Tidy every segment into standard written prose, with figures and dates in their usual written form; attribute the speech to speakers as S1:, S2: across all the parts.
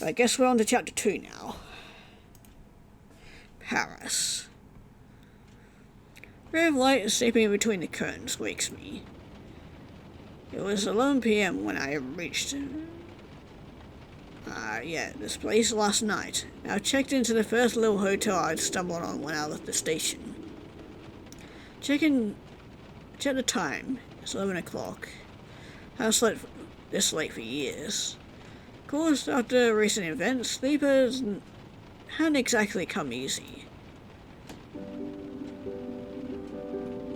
S1: I guess we're on to chapter 2 now. Paris. A ray of light sleeping between the curtains wakes me. It was 11 p.m. when I reached this place last night. I checked into the first little hotel I'd stumbled on when I left the station. Check the time. It's 11 o'clock. I've slept this late for years. Of course, after recent events, sleepers hadn't exactly come easy.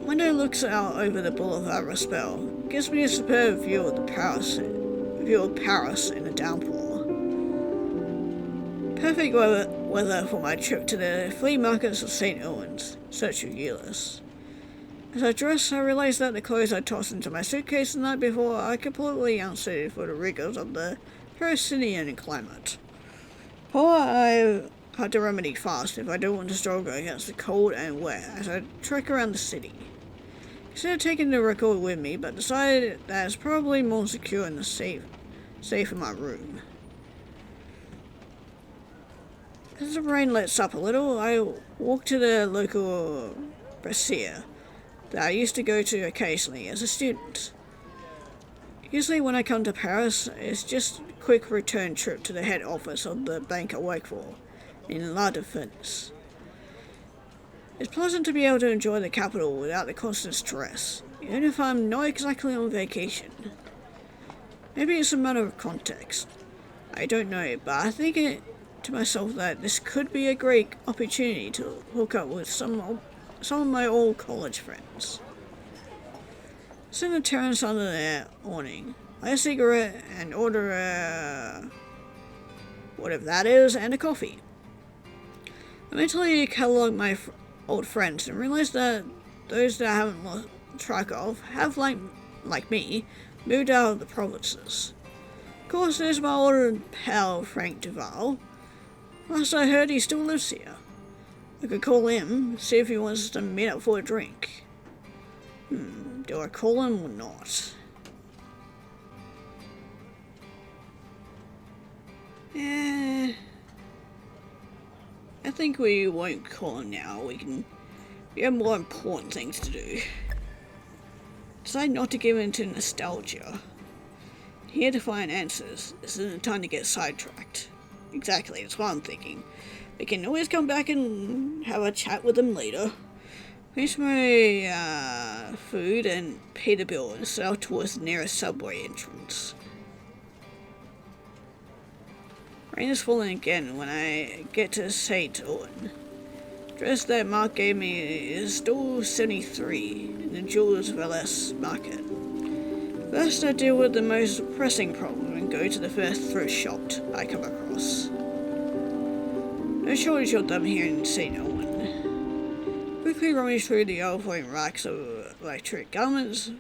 S1: Window looks out over the Boulevard Raspel. Gives me a superb view of Paris in the downpour. Perfect weather for my trip to the flea markets of St. Owen's, search of Ulysses. As I dress, I realize that the clothes I tossed into my suitcase the night before are completely unsuited for the rigors of the Parisian climate. I had to remedy fast if I don't want to struggle against the cold and wet as I trek around the city. Considered taking the record with me, but decided that it's probably more secure in the safe in my room. As the rain lets up a little, I walk to the local brasserie that I used to go to occasionally as a student. Usually when I come to Paris, it's just a quick return trip to the head office of the bank I work for, in La Défense. It's pleasant to be able to enjoy the capital without the constant stress, even if I'm not exactly on vacation. Maybe it's a matter of context. I don't know, but I think to myself that this could be a great opportunity to hook up with some of my old college friends. Sit on the terrace under the awning, light a cigarette, and order whatever that is, and a coffee. I mentally catalogue my old friends and realize that those that I haven't lost track of have, like me, moved out of the provinces. Of course, there's my old pal Frank Duval. Last I heard, he still lives here. I could call him, see if he wants to meet up for a drink. Do I call him or not? I think we won't call him now. We have more important things to do. Decide not to give in to nostalgia. Here to find answers. This isn't the time to get sidetracked. Exactly, that's what I'm thinking. We can always come back and have a chat with them later. Finish my food and pay the bill and set out towards the nearest subway entrance. Rain is falling again when I get to St. Owen. The address that Mark gave me is Store 73 in the Jules Vallès Market. First, I deal with the most pressing problem and go to the first thrift shop I come across. No shortage of them here in St. Owen. Quickly rummage through the overflowing racks of electric garments,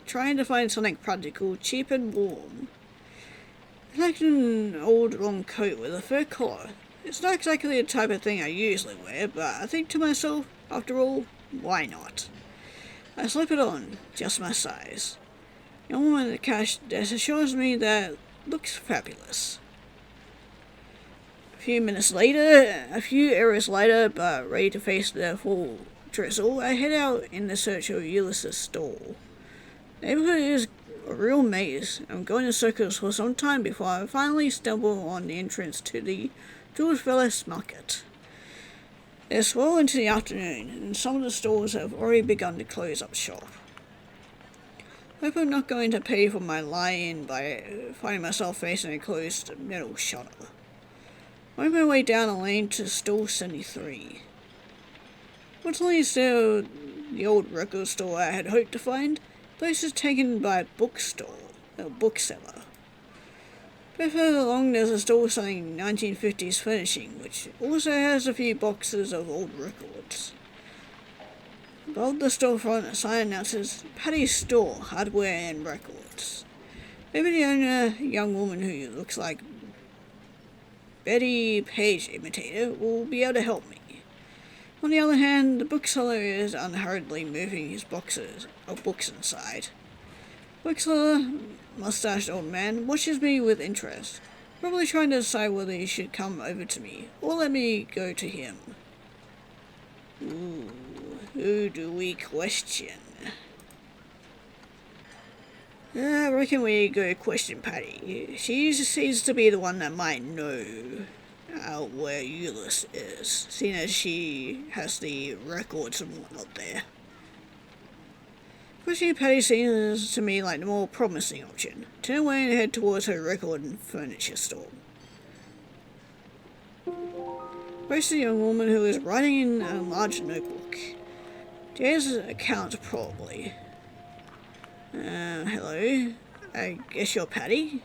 S1: trying to find something practical, cheap and warm. I like an old long coat with a fur collar. It's not exactly the type of thing I usually wear, but I think to myself, after all, why not? I slip it on, just my size. The woman at the cash desk assures me that it looks fabulous. A few hours later, but ready to face the full drizzle, I head out in the search of Ulysses' stall. The neighborhood is a real maze. I'm going in circles for some time before I finally stumble on the entrance to the Jules Vallès Market. It's well into the afternoon, and some of the stores have already begun to close up shop. I hope I'm not going to pay for my lie-in by finding myself facing a closed metal shutter. I make my way down a lane to Store 73. What's leads to the old record store I had hoped to find, the place is taken by a bookseller. But further along there's a store selling 1950s furnishing, which also has a few boxes of old records. Above the storefront, a sign announces Patty's Store, Hardware and Records. Maybe the owner, a young woman who looks like Betty Page imitator, will be able to help me. On the other hand, the bookseller is unhurriedly moving his boxes of books inside. Bookseller, mustached old man, watches me with interest. Probably trying to decide whether he should come over to me or let me go to him. Ooh, who do we question? I reckon we go question Patty. She seems to be the one that might know where Euless is, seeing as she has the records and whatnot there. Questioning Patty seems to me like the more promising option. Turn away and head towards her record and furniture store. Approach the young woman who is writing in a large notebook. Jay's account, probably. Hello. I guess you're Patty?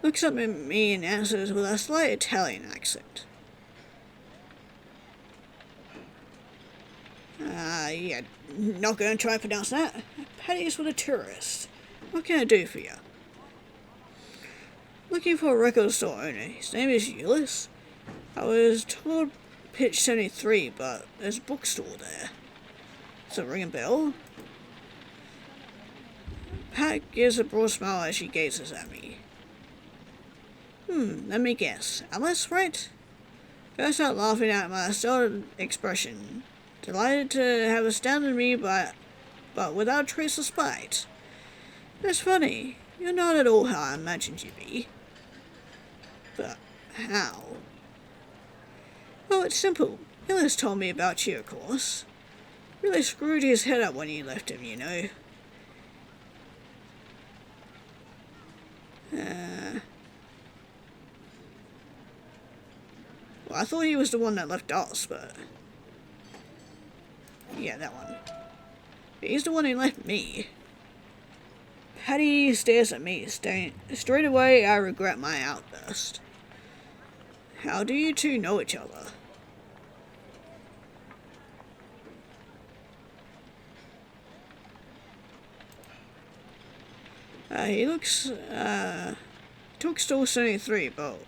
S1: Looks up at me and answers with a slight Italian accent. Yeah, not going to try and pronounce that. Patty's with a tourist. What can I do for you? Looking for a record store owner. His name is Euless. I was told pitch 73, but there's a bookstore there. Does it ring a bell? Pat gives a broad smile as she gazes at me. Let me guess. Alice, right? Burst out laughing at my startled expression. Delighted to have astounded me, but without a trace of spite. That's funny. You're not at all how I imagined you'd be. But how? Well, it's simple. Euless told me about you, of course. Really screwed his head up when you left him, you know. Well, I thought he was the one that left us, but... yeah, that one. He's the one who left me. Patty stares at me. Straight away, I regret my outburst. How do you two know each other? He looks, took store 73 about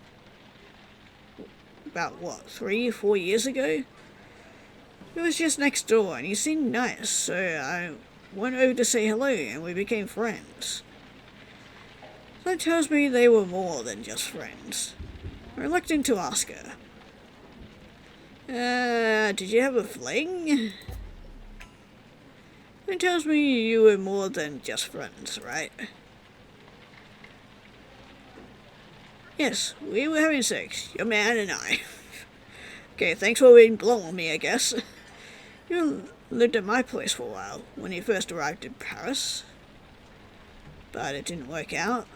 S1: what, 3 or 4 years ago? It was just next door and he seemed nice, so I went over to say hello and we became friends. That tells me they were more than just friends. I'm reluctant to ask her. Did you have a fling? It tells me you were more than just friends, right? Yes, we were having sex, your man and I. Okay, thanks for being blunt with me, I guess. You lived at my place for a while, when you first arrived in Paris. But it didn't work out.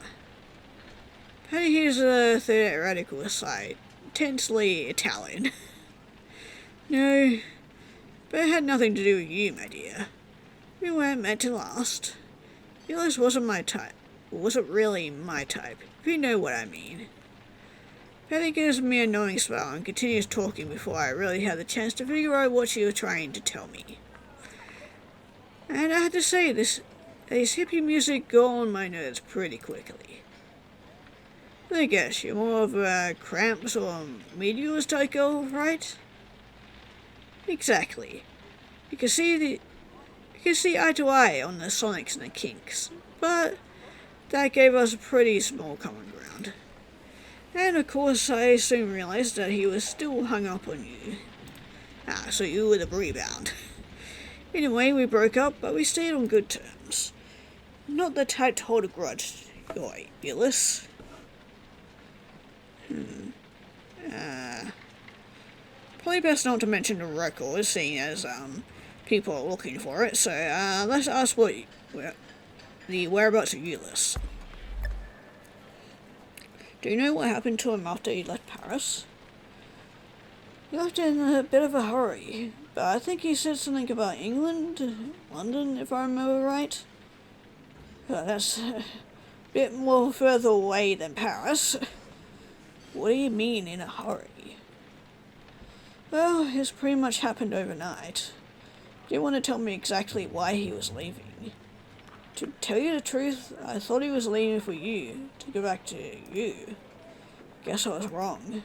S1: Patty here's a theoretical aside, intensely Italian. No, but it had nothing to do with you, my dear. We weren't meant to last. Euless wasn't my type. Wasn't really my type, if you know what I mean. Patty gives me a knowing smile and continues talking before I really had the chance to figure out what she was trying to tell me. And I had to say, this hippie music got on my nerves pretty quickly. I guess you're more of a Cramps or Meteors type girl, right? Exactly. You can see eye to eye on the Sonics and the Kinks, but that gave us a pretty small common ground. And of course I soon realized that he was still hung up on you. So you were the rebound. Anyway, we broke up, but we stayed on good terms. Not the type to hold a grudge, you're Euless. Probably best not to mention the record, seeing as people are looking for it, so let's ask the whereabouts of Euless. Do you know what happened to him after he left Paris? He left in a bit of a hurry, but I think he said something about England, London, if I remember right. That's a bit more further away than Paris. What do you mean, in a hurry? Well, it's pretty much happened overnight. Do you want to tell me exactly why he was leaving? To tell you the truth, I thought he was leaving for you, to go back to you. Guess I was wrong.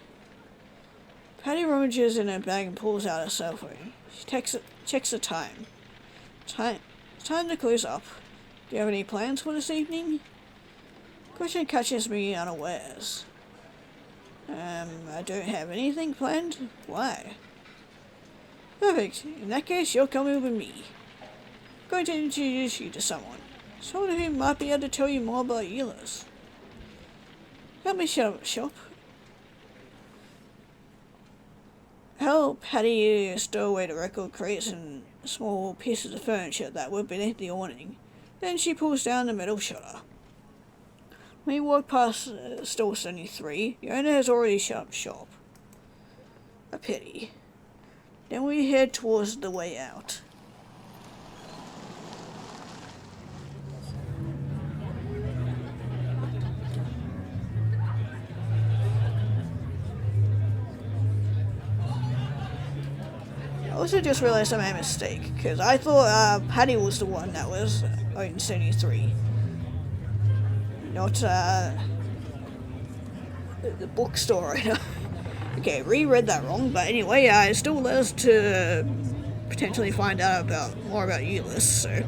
S1: Patty rummages in her bag and pulls out her cell phone. She checks the time. Time to close up. Do you have any plans for this evening? Question catches me unawares. I don't have anything planned. Why? Perfect. In that case, you're coming with me. I'm going to introduce you to someone who might be able to tell you more about Euless. Help me shut up shop. Help Patty stow away the record crates and small pieces of furniture that were beneath the awning. Then she pulls down the metal shutter. We walk past store 73. The owner has already shut up shop. A pity. Then we head towards the way out. I also just realized I made a mistake, because I thought Patty was the one that was in 73. Not the bookstore. Okay, reread that wrong, but anyway, it still led us to potentially find out more about Euless, so.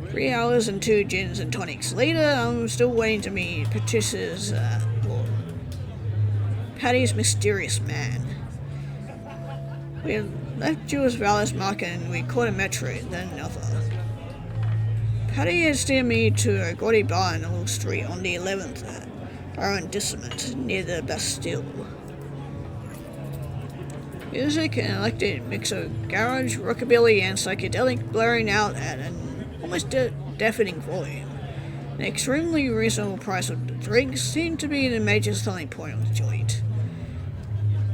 S1: 3 hours and 2 gins and tonics later, I'm still waiting to meet Patricia's, Patty's mysterious man. We left Jules Vallis Market and we caught a metro, then another. Patty had steered me to a gaudy bar in a little street on the 11th arrondissement near the Bastille. Music and electric mix of garage, rockabilly, and psychedelic blaring out at an almost deafening volume. An extremely reasonable price of the drinks seemed to be the major selling point of the joint.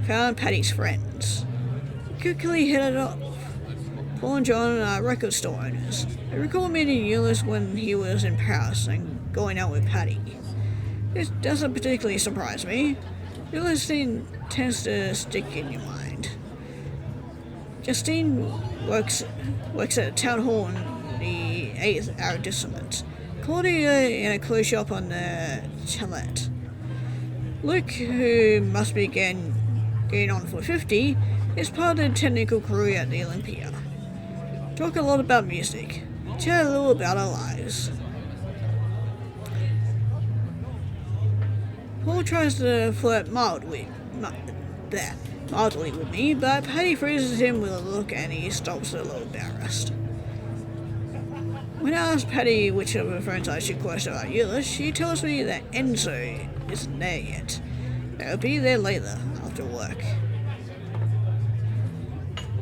S1: Found Patty's friends. Quickly headed up. Paul and John are record store owners. I recall meeting Euless when he was in Paris and going out with Patty. This doesn't particularly surprise me. Euless tends to stick in your mind. Justine works at a town hall in the 8th arrondissement. Claudia in a clothes shop on the Chalet. Luke, who must be getting on for 50, is part of the technical crew at the Olympia. Talk a lot about music. Chat a little about our lives. Paul tries to flirt mildly with me, but Patty freezes him with a look and he stops a little embarrassed. When I ask Patty which of her friends I should question about Euless, she tells me that Enzo isn't there yet. They'll be there later, after work.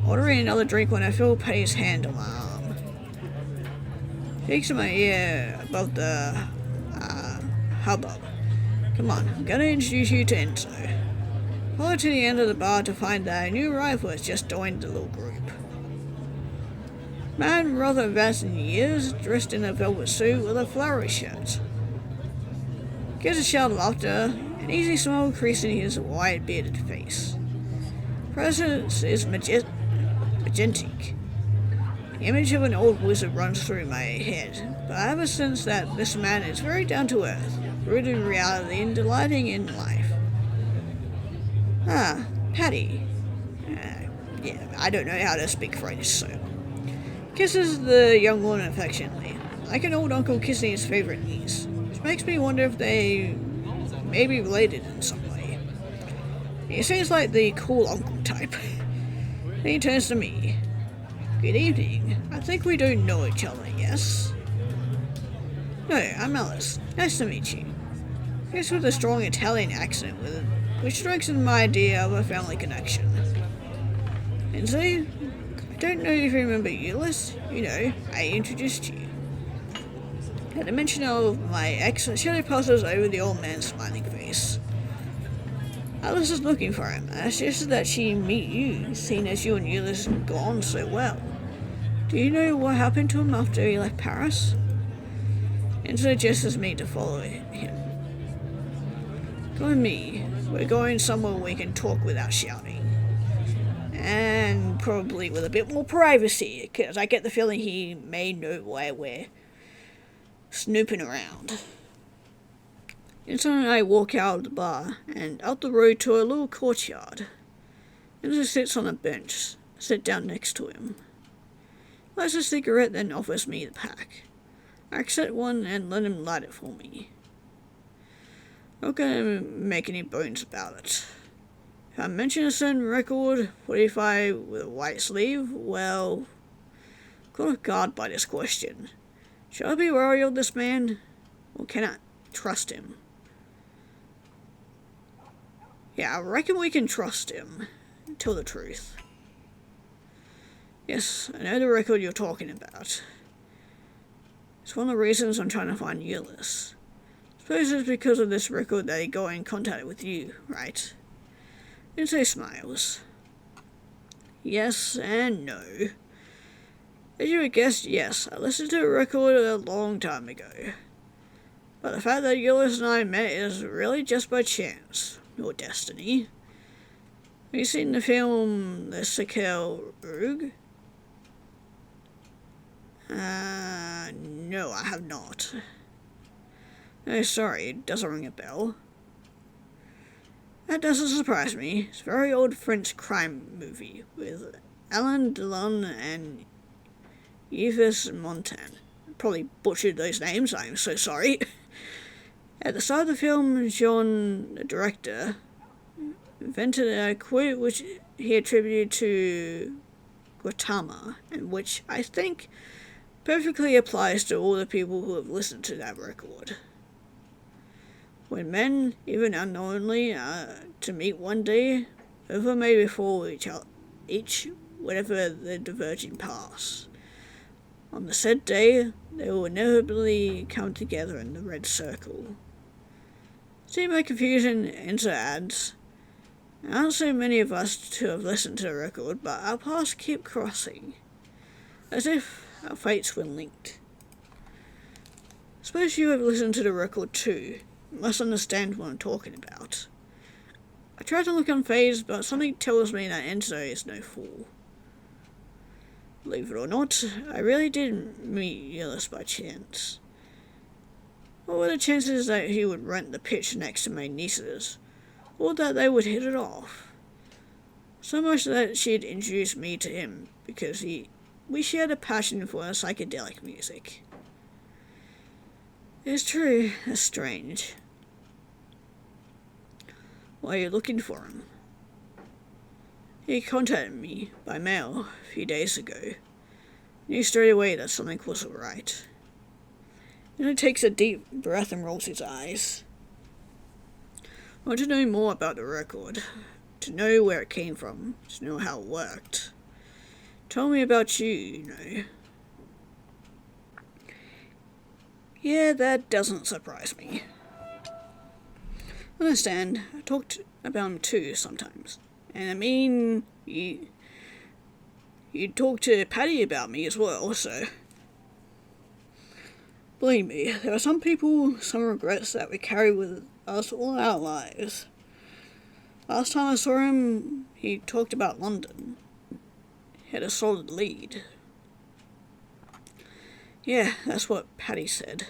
S1: Ordering another drink when I feel Patty's hand on my arm. Shakes in my ear above the hubbub. Come on, I'm gonna introduce you to Enzo. Follow to the end of the bar to find that a new arrival has just joined the little group. Man rather advanced in years, dressed in a velvet suit with a flowery shirt. Gives a shout of laughter, an easy smile creasing his wide bearded face. Presence is majestic. The image of an old wizard runs through my head, but I have a sense that this man is very down to earth, rooted in reality and delighting in life. Ah, Patty. I don't know how to speak French, so. Kisses the young woman affectionately, like an old uncle kissing his favorite niece, which makes me wonder if they may be related in some way. He seems like the cool uncle type. Then he turns to me. Good evening. I think we don't know each other, yes? No, I'm Alice. Nice to meet you. He's with a strong Italian accent which strengthens my idea of a family connection. Enzo, I don't know if you remember Euless. You know, I introduced you. At the mention of my ex, a shadow passes over the old man's smiling face. Alice is looking for him, and I suggested that she meet you, seeing as you and Euless got on so well. Do you know what happened to him after he left Paris? Enzo gestures me to follow him. Come with me. We're going somewhere we can talk without shouting. And probably with a bit more privacy, because I get the feeling he may know why we're snooping around. Enzo and I walk out of the bar and out the road to a little courtyard. Enzo sits on a bench. I sit down next to him. Lights a cigarette, then offers me the pack. I accept one and let him light it for me. Not gonna make any bones about it. If I mention a certain record, 45 with a white sleeve, well, caught off guard by this question. Should I be wary of this man, or can I trust him? Yeah, I reckon we can trust him. Tell the truth. Yes, I know the record you're talking about. It's one of the reasons I'm trying to find Euless. Suppose it's because of this record that he got in contact with you, right? Insay smiles. Yes and no. As you would guess, yes, I listened to a record a long time ago. But the fact that Euless and I met is really just by chance, or destiny. Have you seen the film The Sickle Rogue? No, I have not. Oh, sorry, it doesn't ring a bell. That doesn't surprise me. It's a very old French crime movie with Alain Delon and Yves Montand. Probably butchered those names, I'm so sorry. At the start of the film, Jean, the director, invented a quote which he attributed to Gautama, and which I think perfectly applies to all the people who have listened to that record. When men, even unknowingly, are to meet one day, whoever may befall each whatever the diverging paths. On the said day, they will inevitably come together in the red circle. See my confusion into ads. There aren't so many of us to have listened to the record, but our paths keep crossing, as if our fates were linked. Suppose you have listened to the record too. You must understand what I'm talking about. I try to look unfazed, but something tells me that Enzo is no fool. Believe it or not, I really did meet Euless by chance. What were the chances that he would rent the pitch next to my nieces, or that they would hit it off? So much that she'd introduced me to him, because we shared a passion for psychedelic music. It's true, that's strange. Why are you looking for him? He contacted me by mail a few days ago. Knew straight away that something wasn't right. Then he takes a deep breath and rolls his eyes. I want to know more about the record, to know where it came from, to know how it worked. Tell me about you, you know. Yeah, that doesn't surprise me. I understand. I talked about him too sometimes. And I mean, you talk to Patty about me as well, so. Believe me, there are some people, some regrets that we carry with us all our lives. Last time I saw him, he talked about London. He had a solid lead. Yeah, that's what Patty said.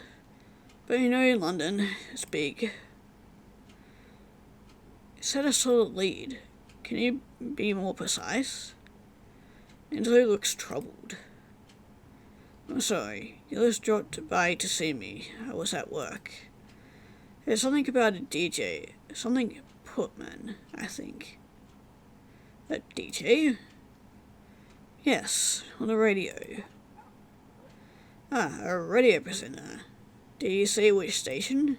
S1: But you know, London is big. He said a solid lead. Can you be more precise? Enzo looks troubled. I'm sorry, Euless dropped by to see me. I was at work. There's something about a DJ, something Putman, I think. A DJ? Yes, on the radio. Ah, a radio presenter. Did you say which station?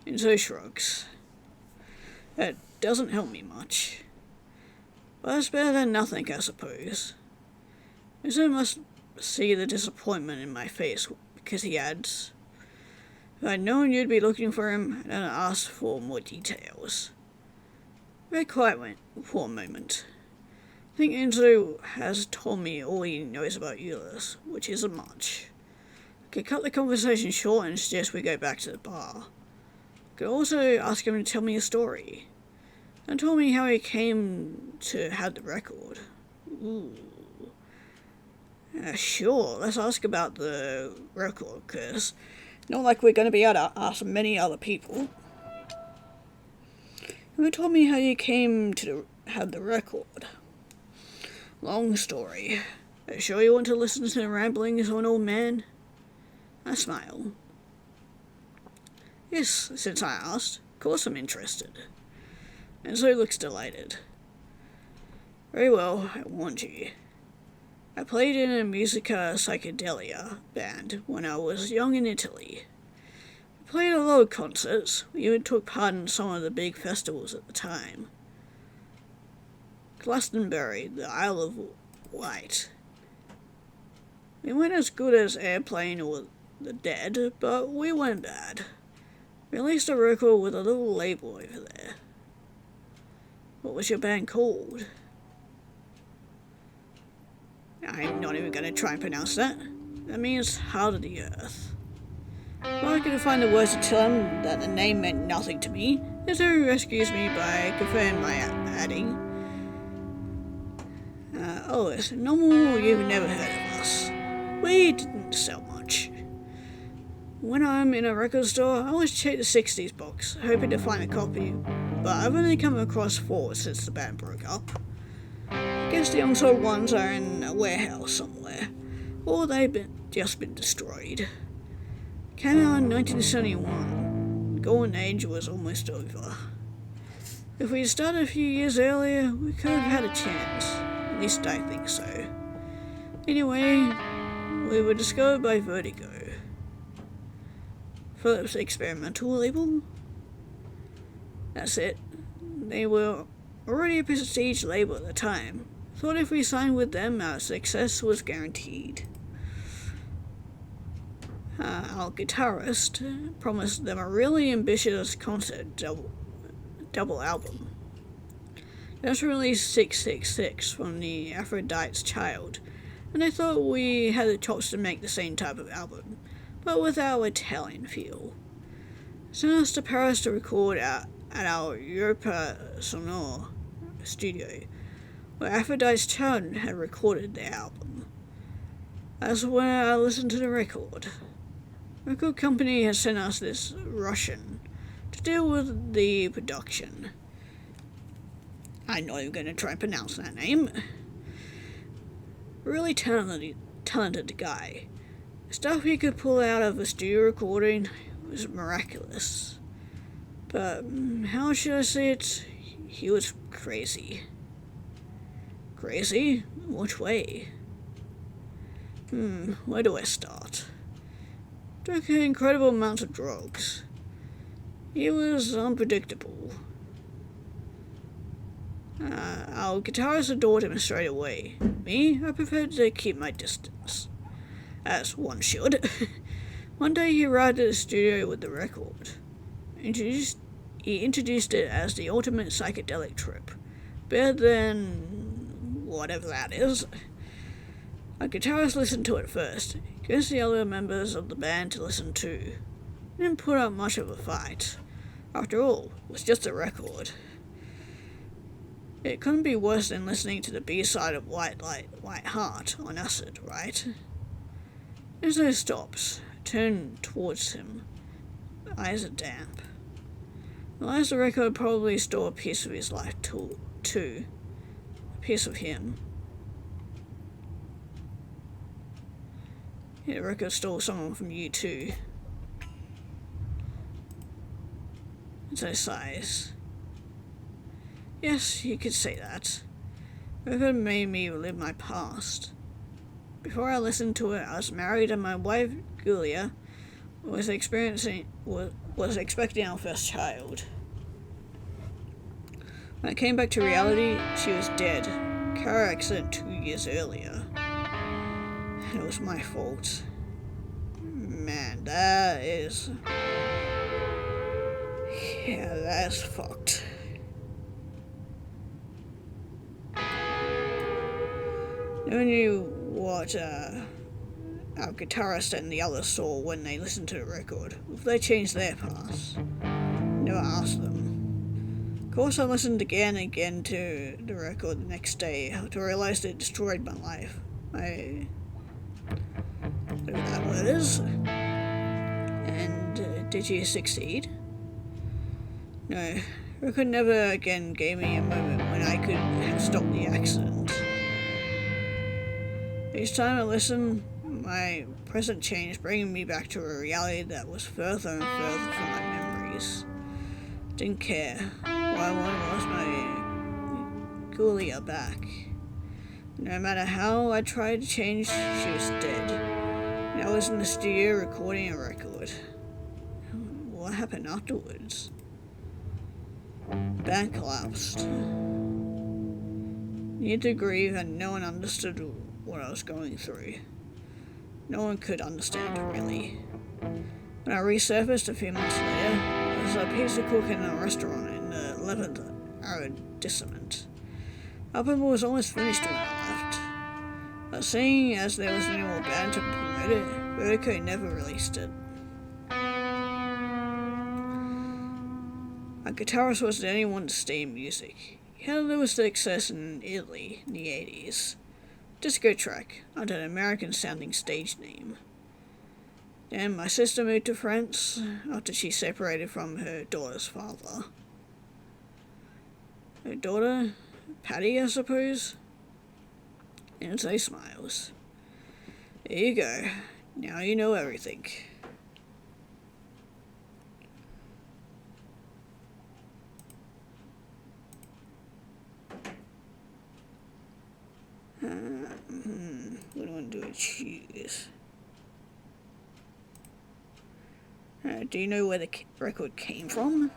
S1: Enzo shrugs. That doesn't help me much. But it's better than nothing, I suppose. Enzo must see the disappointment in my face, because he adds, if I'd known you'd be looking for him, I'd asked for more details. Very quiet for a moment. I think Enzo has told me all he knows about Euless, which isn't much. I could cut the conversation short and suggest we go back to the bar. I could also ask him to tell me a story, and tell me how he came to have the record. Ooh. Sure, let's ask about the record, because not like we're going to be able to ask many other people. You told me how you came to have the record. Long story. Are you sure you want to listen to the ramblings of an old man? I smile. Yes, since I asked. course I'm interested. And so he looks delighted. Very well, I warned you. I played in a musica psychedelia band when I was young in Italy. We played a lot of concerts. We even took part in some of the big festivals at the time. Glastonbury, the Isle of Wight. We weren't as good as Airplane or The Dead, but we weren't bad. We released a record with a little label over there. What was your band called? I'm not even going to try and pronounce that. That means Heart of the Earth. Well, I couldn't find the words to tell him that the name meant nothing to me, and so he rescues me by confirming my adding, oh, it's normal you've never heard of us. We didn't sell much. When I'm in a record store, I always check the 60s box, hoping to find a copy, but I've only come across 4 since the band broke up. I guess the unsold ones are in a warehouse somewhere, or they've just been destroyed. Came out in 1971. The golden age was almost over. If we had started a few years earlier, we could have had a chance. At least I think so. Anyway, we were discovered by Vertigo. Philip's experimental label? That's it. They were already a prestige label at the time. Thought if we signed with them, our success was guaranteed. Our guitarist promised them a really ambitious concert double album. Just released 666 from the Aphrodite's Child, and I thought we had the chops to make the same type of album, but with our Italian feel. Sent us to Paris to record at our Europa Sonore studio, where Aphrodite's Child had recorded their album. That's where I listened to the record. Record company has sent us this Russian to deal with the production. I'm not even going to try and pronounce that name. Really talented guy. The stuff he could pull out of a studio recording was miraculous. But how should I say it? He was crazy. Crazy? Which way? Where do I start? Took incredible amounts of drugs. He was unpredictable. Our guitarist adored him straight away. Me, I preferred to keep my distance. As one should. One day he arrived at the studio with the record. He introduced it as the ultimate psychedelic trip. Better than whatever that is. Our guitarist listened to it first. Convinced the other members of the band to listen too. Didn't put up much of a fight. After all, it was just a record. It couldn't be worse than listening to the B-side of White Heart on acid, right? There's no stops. I turned towards him. The eyes are damp. Realized the record probably stole a piece of his life too. A piece of him. Yeah, the record stole someone from you too. And so sighs. Yes, you could say that. The record made me relive my past. Before I listened to it, I was married and my wife, Julia, was expecting our first child. When I came back to reality, she was dead. Car accident 2 years earlier. And it was my fault. Man, that is fucked. Never knew what our guitarist and the others saw when they listened to the record. If they changed their paths. Never asked them. Of course, I listened again and again to the record the next day to realize it destroyed my life. Whatever that word is. And did you succeed? No. The record never again gave me a moment when I could have stopped the accident. Each time I listen, my present changed, bringing me back to a reality that was further and further from my memories. Didn't care. What I wanted was my Julia back. No matter how I tried to change, she was dead. And I was in the studio recording a record. What happened afterwards? The band collapsed. Needed to grieve, and no one understood what I was going through. No one could understand, really. When I resurfaced a few months later, I was a pizza cook in a restaurant in the 11th arrondissement. Our album was almost finished when I left, but seeing as there was no more band to promote it, Vertigo never released it. Our guitarist was the only one to stay in music. He had a little success in Italy in the 80s. Disco track under an American-sounding stage name. Then my sister moved to France after she separated from her daughter's father. Her daughter, Patty, I suppose? And so smiles. There you go. Now you know everything. What do I want to do with choose? Do you know where the record came from?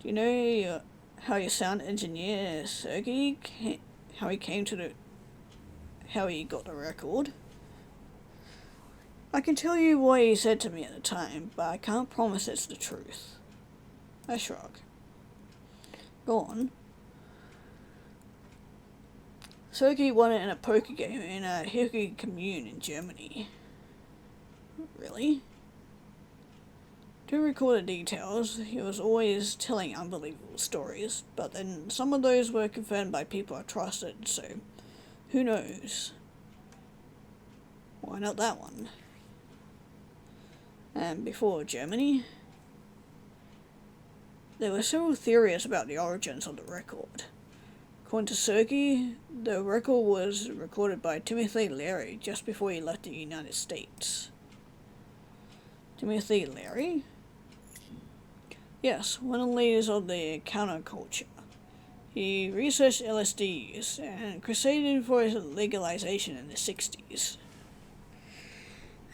S1: Do you know how your sound engineer Sergey how he got the record? I can tell you what he said to me at the time, but I can't promise it's the truth. I shrug. Go on. Sergey won it in a poker game in a hippie commune in Germany. Really? To record the details, he was always telling unbelievable stories, but then some of those were confirmed by people I trusted, so who knows? Why not that one? And before Germany, there were several theories about the origins of the record. According to Sergey, the record was recorded by Timothy Leary just before he left the United States. Timothy Leary? Yes, one of the leaders of the counterculture. He researched LSD use and crusaded for its legalization in the 60s.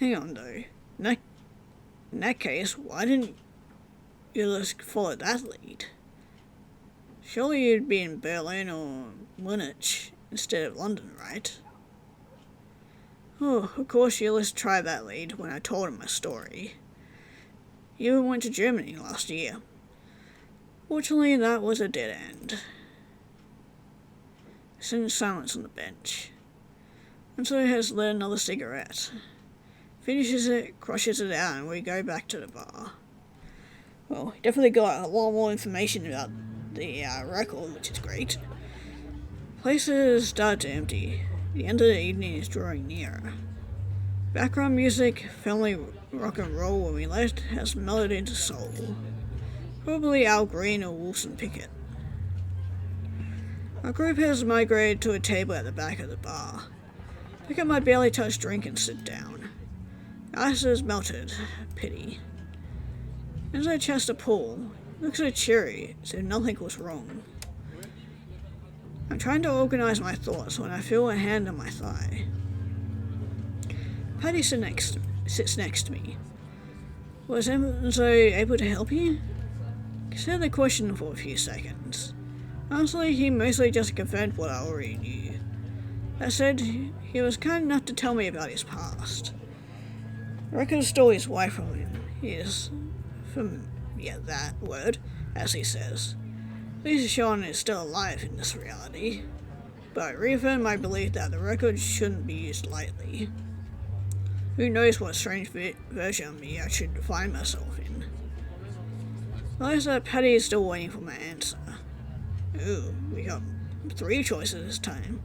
S1: Hang on though, in that case, why didn't you just follow that lead? Surely you'd be in Berlin or Munich instead of London, right? Oh, of course Ulysses tried that lead when I told him my story. He even went to Germany last year. Fortunately, that was a dead end. Sitting in silence on the bench. And so he has lit another cigarette. Finishes it, crushes it out, and we go back to the bar. Well, he definitely got a lot more information about the record, which is great. Places start to empty. The end of the evening is drawing nearer. Background music, family rock and roll when we left, has mellowed into soul. Probably Al Green or Wilson Pickett. Our group has migrated to a table at the back of the bar. Pick up my barely touched drink and sit down. The ice has melted. Pity. As I chest a pull, it looks so cheery, as if nothing was wrong. I'm trying to organize my thoughts when I feel a hand on my thigh. Patty sits next to me. Was Enzo able to help you? Consider the question for a few seconds. Honestly, he mostly just confirmed what I already knew. That said, he was kind enough to tell me about his past. The record stole his wife from him. That word, as he says. Lisa Sean is still alive in this reality, but I reaffirm my belief that the record shouldn't be used lightly. Who knows what strange version of me I should find myself in. Realize that Patty is still waiting for my answer. Ooh, we got 3 choices this time.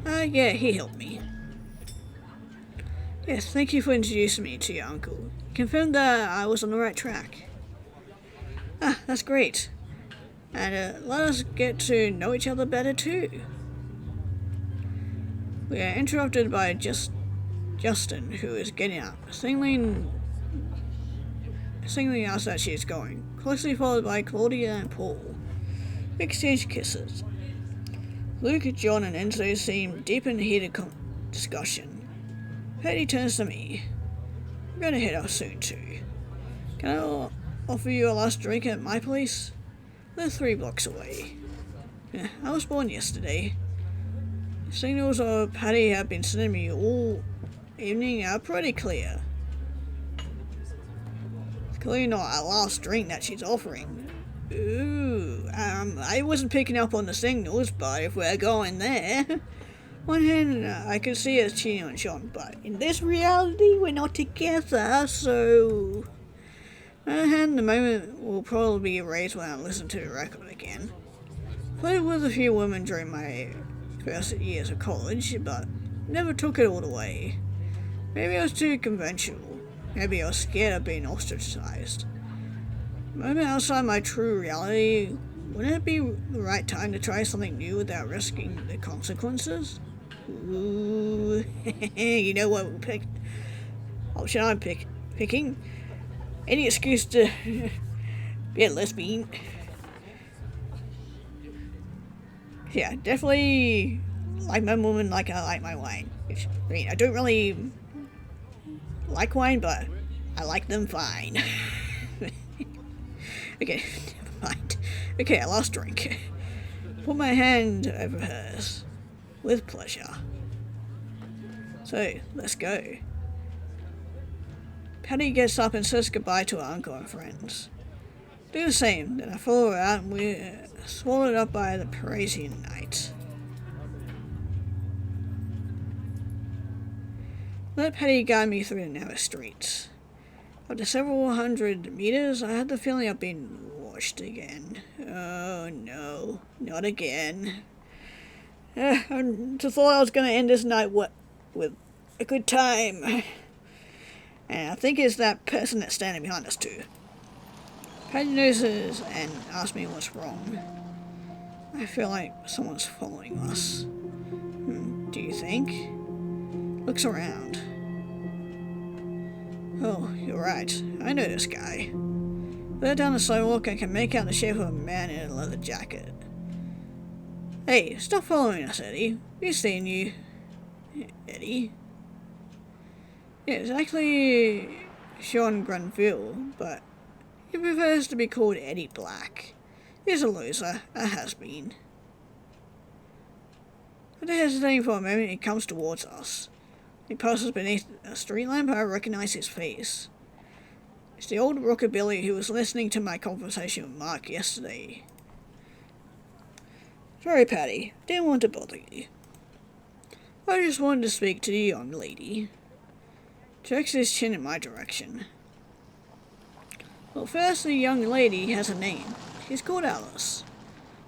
S1: Yeah, he helped me. Yes, thank you for introducing me to your uncle. He confirmed that I was on the right track. That's great. And let us get to know each other better too. We are interrupted by Justin, who is getting up, signaling signaling us that she is going, closely followed by Claudia and Paul. We exchange kisses. Luke, John, and Enzo seem deep in heated discussion. Patty turns to me. I'm going to head out soon too. Can I offer you a last drink at my place? They're 3 blocks away. Yeah, I was born yesterday. The signals of Patty have been sending me all evening are pretty clear. It's clearly not a last drink that she's offering. Ooh, I wasn't picking up on the signals, but if we're going there... One hand, I can see us cheating on Sean, but in this reality, we're not together, so... On the other hand, the moment will probably be erased when I listen to the record again. Played with a few women during my first years of college, but never took it all the way. Maybe I was too conventional. Maybe I was scared of being ostracized. The moment outside my true reality, wouldn't it be the right time to try something new without risking the consequences? Ooh, you know what we'll pick? Option I'm picking. Any excuse to be a lesbian. Yeah, definitely like my woman like I like my wine. I mean, I don't really like wine, but I like them fine. Okay, never mind. Okay, I lost drink. Put my hand over hers. With pleasure. So, let's go. Patty gets up and says goodbye to her uncle and friends. Do the same, then I follow her out and we're swallowed up by the Parisian night. Let Patty guide me through the narrow streets. After several hundred meters, I had the feeling of being washed again. Oh no, not again. I just thought I was going to end this night with a good time. And I think it's that person that's standing behind us too. Patty notices and asks me what's wrong. I feel like someone's following us. Do you think? Looks around. Oh, you're right. I know this guy. Further down the sidewalk, I can make out the shape of a man in a leather jacket. Hey, stop following us, Eddie. We've seen you. Eddie? Yeah, it's actually Sean Grenville, but he prefers to be called Eddie Black. He's a loser, a has-been. After hesitating for a moment, he comes towards us. He passes beneath a street lamp, and I recognize his face. It's the old rockabilly who was listening to my conversation with Mark yesterday. Sorry, Patty. Didn't want to bother you. I just wanted to speak to the young lady. Jerks his chin in my direction. Well, first, the young lady has a name. She's called Alice.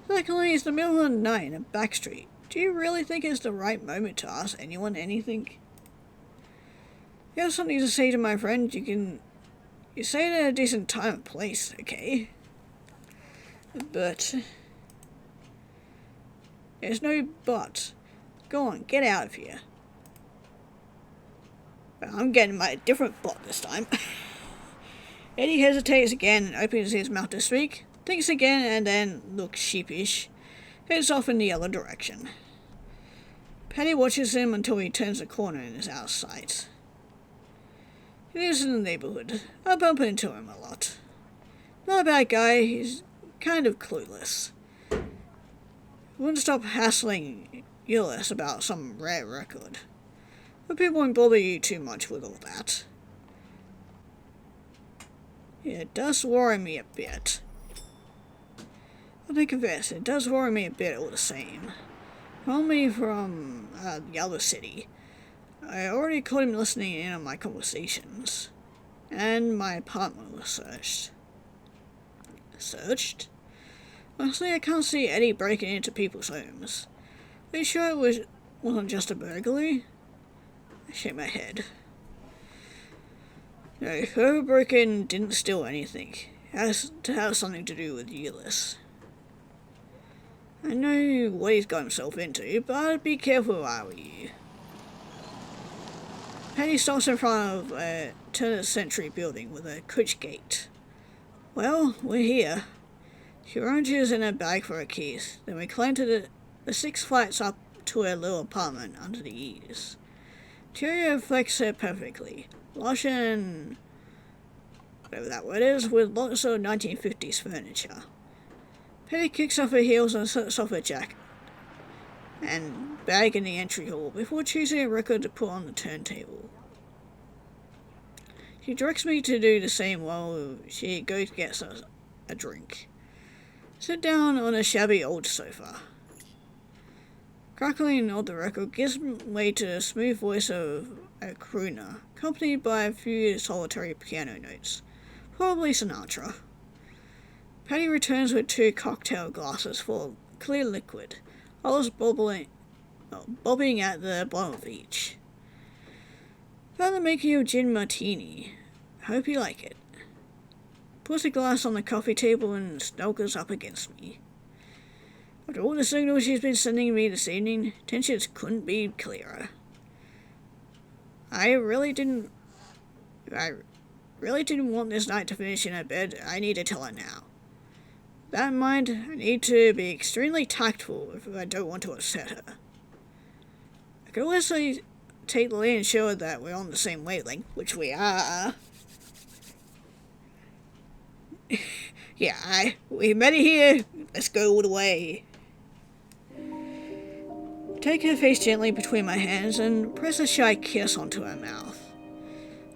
S1: Secondly, it's the middle of the night in a back street. Do you really think it's the right moment to ask anyone anything? If you have something to say to my friend, you say it at a decent time and place, okay? But... there's no but. Go on, get out of here. But I'm getting my different but this time. Eddie hesitates again and opens his mouth to speak, thinks again and then looks sheepish, heads off in the other direction. Patty watches him until he turns the corner and is out of sight. He lives in the neighborhood. I bump into him a lot. Not a bad guy, he's kind of clueless. Wouldn't stop hassling Ulysses about some rare record. But people won't bother you too much with all that. Yeah, it does worry me a bit. I'll confess, it does worry me a bit all the same. Only from the other city. I already caught him listening in on my conversations. And my apartment was searched. Searched? Honestly, I can't see Eddie breaking into people's homes. Are you sure it wasn't just a burglary? I shake my head. No, whoever broke in didn't steal anything. It has to have something to do with Ulysses. I know what he's got himself into, but I'd be careful if I were you. Penny stops in front of a turn-of-the-century building with a coach gate. Well, we're here. She rummaged in her bag for her keys. Then we climbed to the 6 flights up to her little apartment under the eaves. Interior reflects her perfectly. Lush and whatever that word is, with lots of 1950s furniture. Petty kicks off her heels and sets off her jacket and bag in the entry hall before choosing a record to put on the turntable. She directs me to do the same while she goes to get a drink. Sit down on a shabby old sofa. Crackling of the record gives way to the smooth voice of a crooner, accompanied by a few solitary piano notes. Probably Sinatra. Patty returns with 2 cocktail glasses full of clear liquid. I was bobbing at the bottom of each. Found the making of gin martini. Hope you like it. Puts a glass on the coffee table and snuggles up against me. After all the signals she's been sending me this evening, tensions couldn't be clearer. I really didn't want this night to finish in her bed. I need to tell her now. That in mind, I need to be extremely tactful if I don't want to upset her. I can also take the lead and show her that we're on the same wavelength, which we are. Yeah, we met here. Let's go all the way. Take her face gently between my hands and press a shy kiss onto her mouth,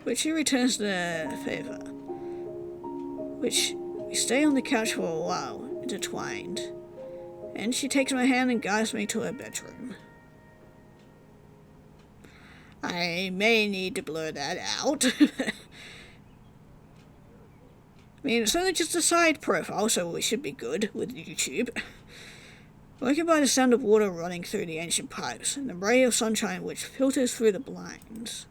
S1: which she returns the favour. Which we stay on the couch for a while, intertwined, and she takes my hand and guides me to her bedroom. I may need to blur that out. I mean, it's only just a side profile, so we should be good with YouTube. Woken by the sound of water running through the ancient pipes and the ray of sunshine which filters through the blinds.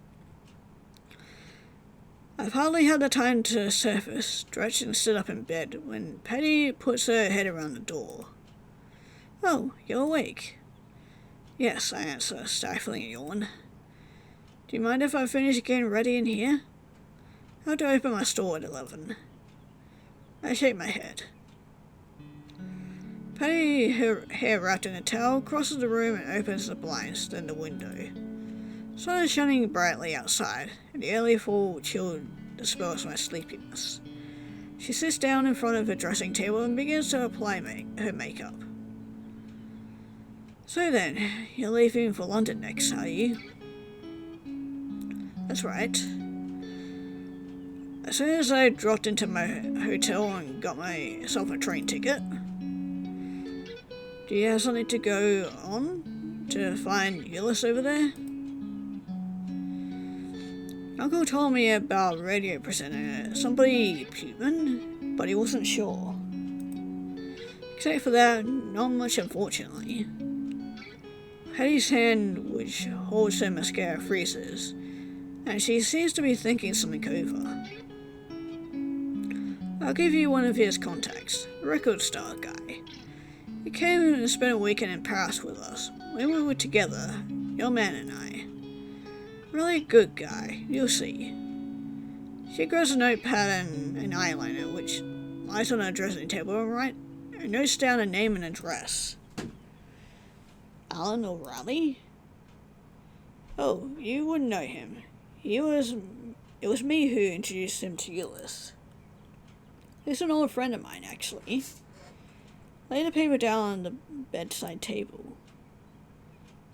S1: I've hardly had the time to surface, stretch and sit up in bed when Patty puts her head around the door. Oh, you're awake. Yes, I answer, stifling a yawn. Do you mind if I finish getting ready in here? I have to open my store at 11. I shake my head. Patty, her hair wrapped in a towel, crosses the room and opens the blinds, then the window. Sun is shining brightly outside, and the early fall chill dispels my sleepiness. She sits down in front of her dressing table and begins to apply her makeup. So then, you're leaving for London next, are you? That's right. As soon as I dropped into my hotel and got myself a train ticket. Do you have something to go on to find Ulysses over there? Uncle told me about radio presenter, somebody Putman, but he wasn't sure. Except for that, not much unfortunately. Patty's hand, which holds her mascara, freezes, and she seems to be thinking something over. I'll give you one of his contacts, a record star guy. He came and spent a weekend in Paris with us, when we were together, your man and I. Really good guy, you'll see. She grabs a notepad and an eyeliner, which lies on her dressing table and notes down a name and address. Alan O'Reilly? Oh, you wouldn't know him. It was me who introduced him to Ulysses. He's an old friend of mine, actually. Lay the paper down on the bedside table.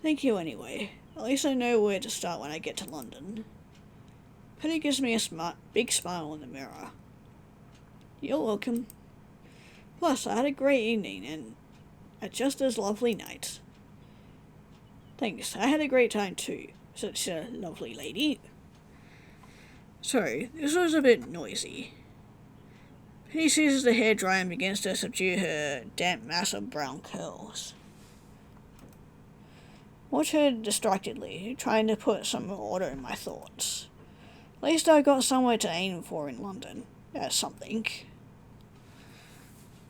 S1: Thank you anyway. At least I know where to start when I get to London. Patty gives me a big smile in the mirror. You're welcome. Plus, I had a great evening and a just as lovely night. Thanks, I had a great time too. Such a lovely lady. Sorry, this was a bit noisy. He seizes the hairdryer and begins to subdue her damp mass of brown curls. Watch her distractedly, trying to put some order in my thoughts. At least I've got somewhere to aim for in London. That's something.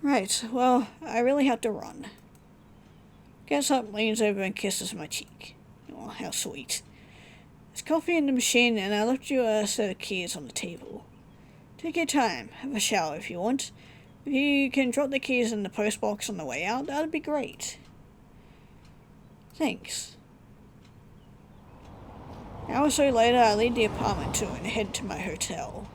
S1: Right, well, I really have to run. Gets up, leans over and kisses my cheek. Oh, how sweet. There's coffee in the machine and I left you a set of keys on the table. Take your time, have a shower if you want. If you can drop the keys in the postbox on the way out, that'd be great. Thanks. An hour or so later, I leave the apartment too and head to my hotel.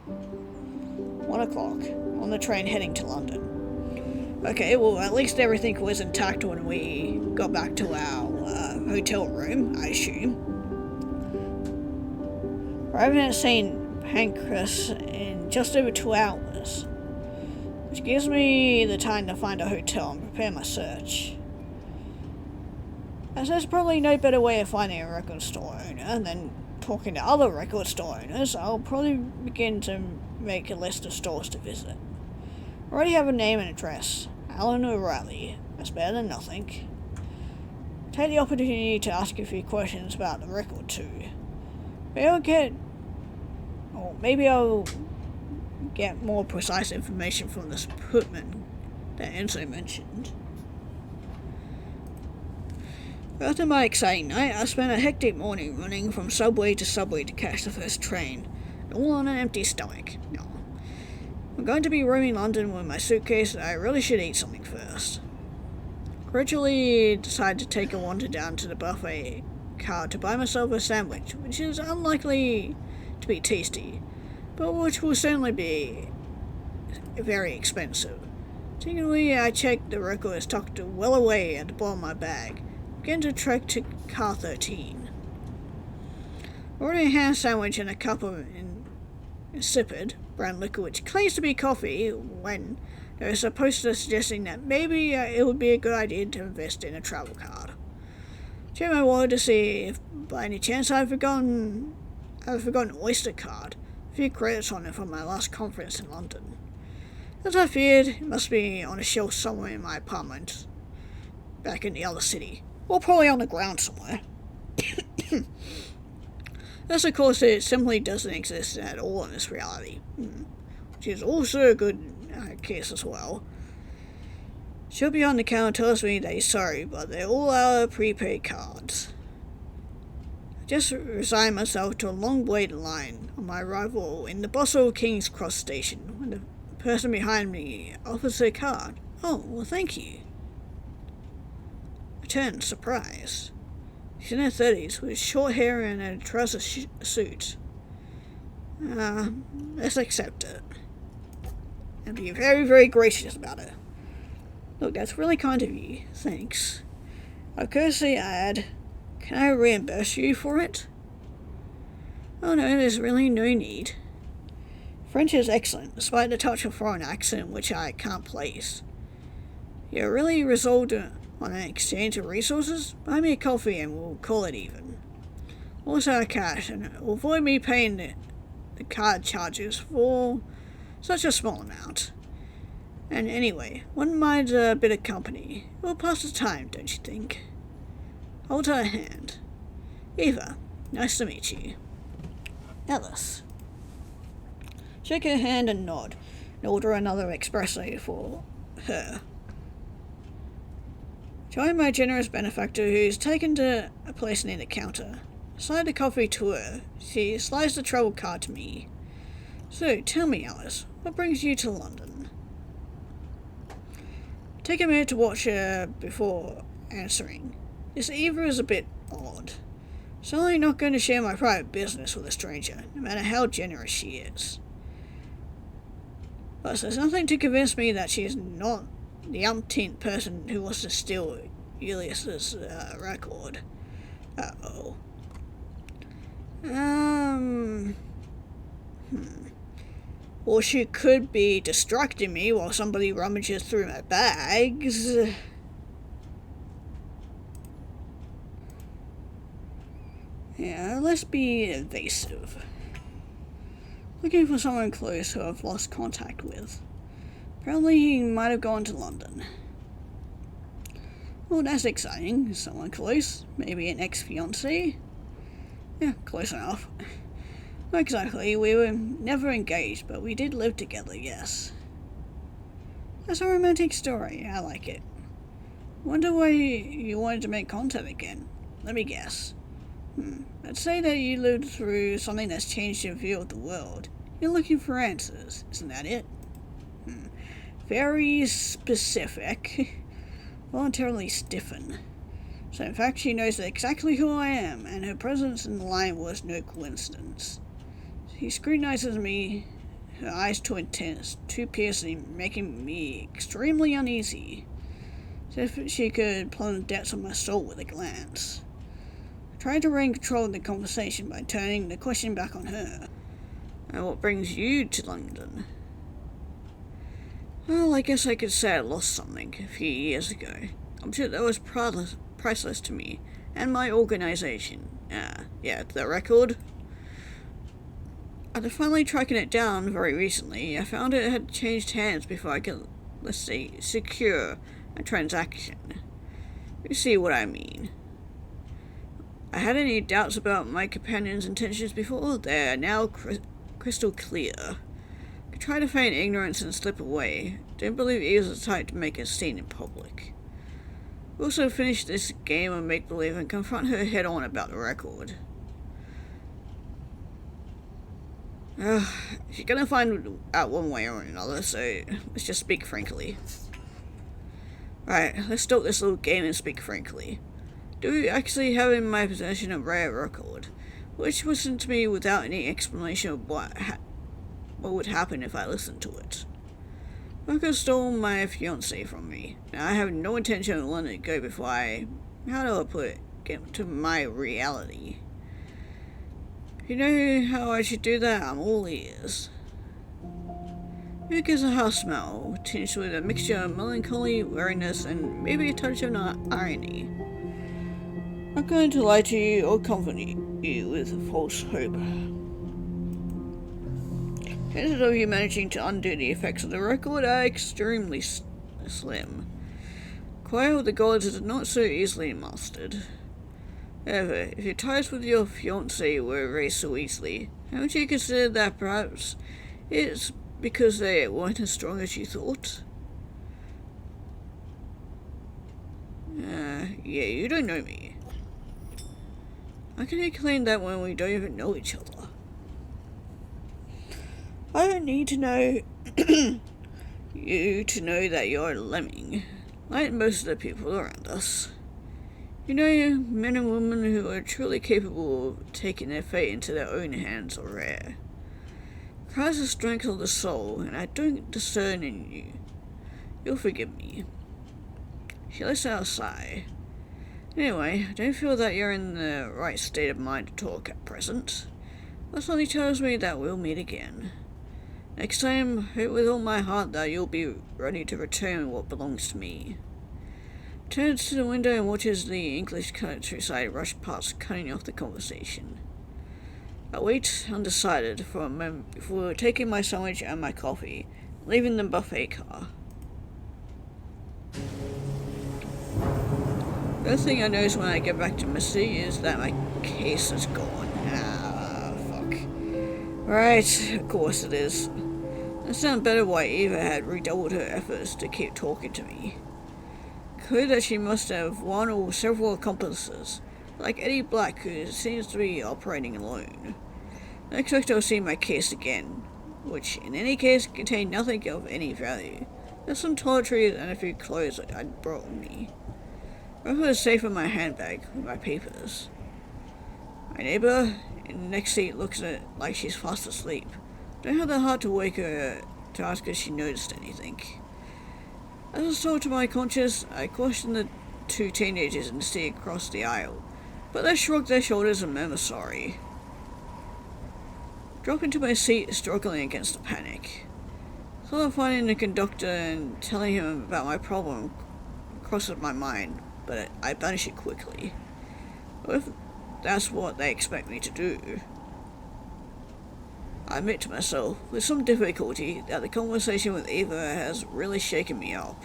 S1: 1 o'clock, on the train heading to London. Okay, well, at least everything was intact when we got back to our hotel room, I assume. Arriving at St. Pancras in just over 2 hours, which gives me the time to find a hotel and prepare my search. As there's probably no better way of finding a record store owner than talking to other record store owners, I'll probably begin to make a list of stores to visit. I already have a name and address, Alan O'Reilly. That's better than nothing. Take the opportunity to ask a few questions about the record too. Maybe I'll get more precise information from this Putman that Enzo mentioned. After my exciting night, I spent a hectic morning running from subway to subway to catch the first train, all on an empty stomach. No. I'm going to be roaming London with my suitcase, and I really should eat something first. Gradually decided to take a wander down to the buffet car to buy myself a sandwich, which is unlikely to be tasty, but which will certainly be very expensive. Particularly, I checked the record is tucked well away at the bottom of my bag. Begin to trek to car 13. Ordering a ham sandwich and a cup of insipid brown liquor, which claims to be coffee, when there is a poster suggesting that maybe it would be a good idea to invest in a travel card. Check my wallet to see if by any chance I've forgotten an Oyster card, a few credits on it from my last conference in London. As I feared, it must be on a shelf somewhere in my apartment, back in the other city. Or probably on the ground somewhere. Thus, of course, it simply doesn't exist at all in this reality. Which is also a good case as well. She'll be on the counter tells me that he's sorry, but they're all our prepaid cards. I just resigned myself to a long waiting line on my arrival in the bustle of King's Cross station when the person behind me offers a card. Oh, well, thank you. I turned, surprised. She's in her 30s, with short hair and a trouser suit. Let's accept it. And be very, very gracious about it. Look, that's really kind of you. Thanks. Of course, I add, can I reimburse you for it? Oh no, there's really no need. French is excellent, despite the touch of foreign accent which I can't place. You're really resolved on an exchange of resources? Buy me a coffee and we'll call it even. Also cash, and avoid me paying the card charges for such a small amount. And anyway, wouldn't mind a bit of company. We'll pass the time, don't you think? Hold her hand. Eva, nice to meet you. Alice. Shake her hand and nod, and order another espresso for her. Join my generous benefactor, who's taken to a place near the counter. Slide the coffee to her. She slides the travel card to me. So, tell me, Alice, what brings you to London? Take a minute to watch her before answering. This Eva is a bit odd. Certainly not going to share my private business with a stranger, no matter how generous she is. But there's nothing to convince me that she is not the umpteenth person who wants to steal Ulysses' record. Uh-oh. Or she could be distracting me while somebody rummages through my bags. Yeah, let's be evasive. Looking for someone close who I've lost contact with. Apparently he might have gone to London. Oh, that's exciting. Someone close. Maybe an ex-fiancé. Yeah, close enough. Not exactly. We were never engaged, but we did live together, yes. That's a romantic story. I like it. Wonder why you wanted to make contact again. Let me guess. I'd say that you lived through something that's changed your view of the world. You're looking for answers, isn't that it? Very specific. Voluntarily stiffen. So in fact she knows exactly who I am, and her presence in the line was no coincidence. She scrutinizes me, her eyes too intense, too piercing, making me extremely uneasy. As if she could plumb the depths of my soul with a glance. I tried to regain control of the conversation by turning the question back on her. And what brings you to London? Well, I guess I could say I lost something a few years ago. I'm sure that was priceless to me and my organisation. The record. After finally tracking it down very recently, I found it had changed hands before I could, let's say, secure a transaction. You see what I mean. I had any doubts about my companion's intentions before, they are now crystal clear. I tried to feign ignorance and slip away. Didn't believe he was the type to make a scene in public. We also finished this game of make-believe and confront her head-on about the record. She's gonna find out one way or another, so let's just speak frankly. Right, let's stop this little game and speak frankly. Do you actually have in my possession a rare record, which was sent to me without any explanation of what would happen if I listened to it? Record stole my fiancée from me, and I have no intention of letting it go before how do I put it, get to my reality. If you know how I should do that, I'm all ears. Who gives a house smell, tinged with a mixture of melancholy, weariness, and maybe a touch of irony? I'm not going to lie to you or comfort you with false hope. Chances of you managing to undo the effects of the record are extremely slim. Quiet with the gods is not so easily mastered. However, if your ties with your fiancé were erased so easily, haven't you considered that perhaps it's because they weren't as strong as you thought? You don't know me. How can you claim that when we don't even know each other? I don't need to know you to know that you're a lemming, like most of the people around us. You know, men and women who are truly capable of taking their fate into their own hands are rare. Cries the strength of the soul, and I don't discern in you. You'll forgive me. She lets out a sigh. Anyway, I don't feel that you're in the right state of mind to talk at present. That something tells me that we'll meet again. Next time, hope with all my heart that you'll be ready to return what belongs to me. Turns to the window and watches the English countryside rush past, cutting off the conversation. I wait undecided for a moment before taking my sandwich and my coffee, leaving the buffet car. First thing I notice when I get back to Missy is that my case is gone. Fuck. Right, of course it is. It sounds better why Eva had redoubled her efforts to keep talking to me. Clear that she must have one or several accomplices, like Eddie Black, who seems to be operating alone. I expect I'll see my case again, which in any case contained nothing of any value. Just some toiletries and a few clothes I'd brought with me. I put it safe in my handbag with my papers. My neighbour in the next seat looks at it like she's fast asleep. Don't have the heart to wake her to ask if she noticed anything. As I talk to my conscience, I question the two teenagers in the seat across the aisle, but they shrug their shoulders and murmur sorry. Drop into my seat, struggling against the panic. Thought of finding the conductor and telling him about my problem crosses my mind, but I banish it quickly. What if that's what they expect me to do? I admit to myself, with some difficulty, that the conversation with Eva has really shaken me up.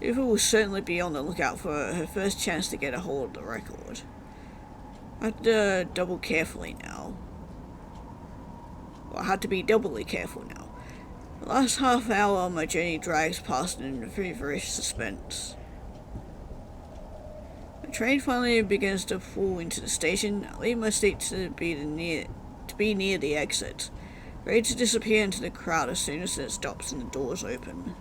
S1: Eva will certainly be on the lookout for her first chance to get a hold of the record. I had to double carefully now. Well, I had to be doubly careful now. The last half hour of my journey drags past in feverish suspense. I train finally begins to pull into the station. I leave my seat to be near the exit, ready to disappear into the crowd as soon as it stops and the doors open.